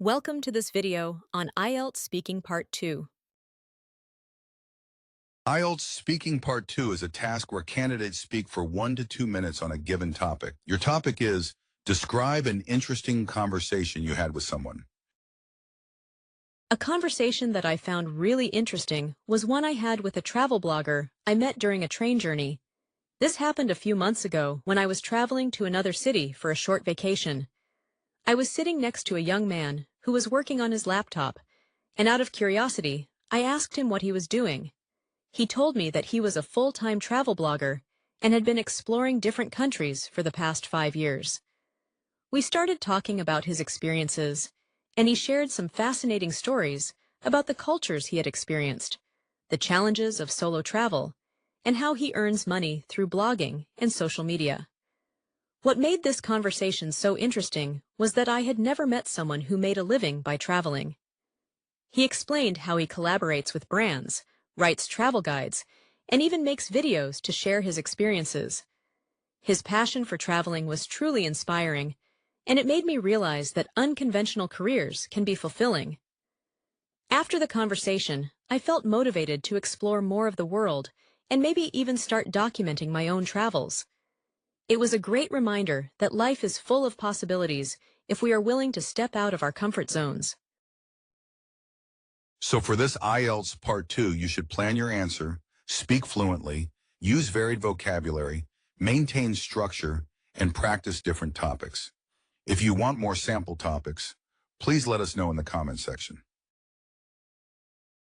Welcome to this video on IELTS Speaking Part 2. IELTS Speaking Part 2 is a task where candidates speak for 1 to 2 minutes on a given topic. Your topic is, describe an interesting conversation you had with someone. A conversation that I found really interesting was one I had with a travel blogger I met during a train journey. This happened a few months ago when I was traveling to another city for a short vacation. I was sitting next to a young man who was working on his laptop, and out of curiosity, I asked him what he was doing. He told me that he was a full-time travel blogger and had been exploring different countries for the past 5 years. We started talking about his experiences, and he shared some fascinating stories about the cultures he had experienced, the challenges of solo travel, and how he earns money through blogging and social media. What made this conversation so interesting was that I had never met someone who made a living by traveling. He explained how he collaborates with brands, writes travel guides, and even makes videos to share his experiences. His passion for traveling was truly inspiring, and it made me realize that unconventional careers can be fulfilling. After the conversation, I felt motivated to explore more of the world and maybe even start documenting my own travels. It was a great reminder that life is full of possibilities if we are willing to step out of our comfort zones. So for this IELTS Part 2, you should plan your answer, speak fluently, use varied vocabulary, maintain structure, and practice different topics. If you want more sample topics, please let us know in the comment section.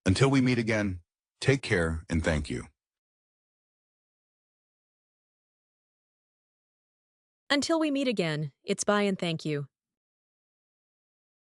Until we meet again, take care and thank you. Until we meet again, it's bye and thank you.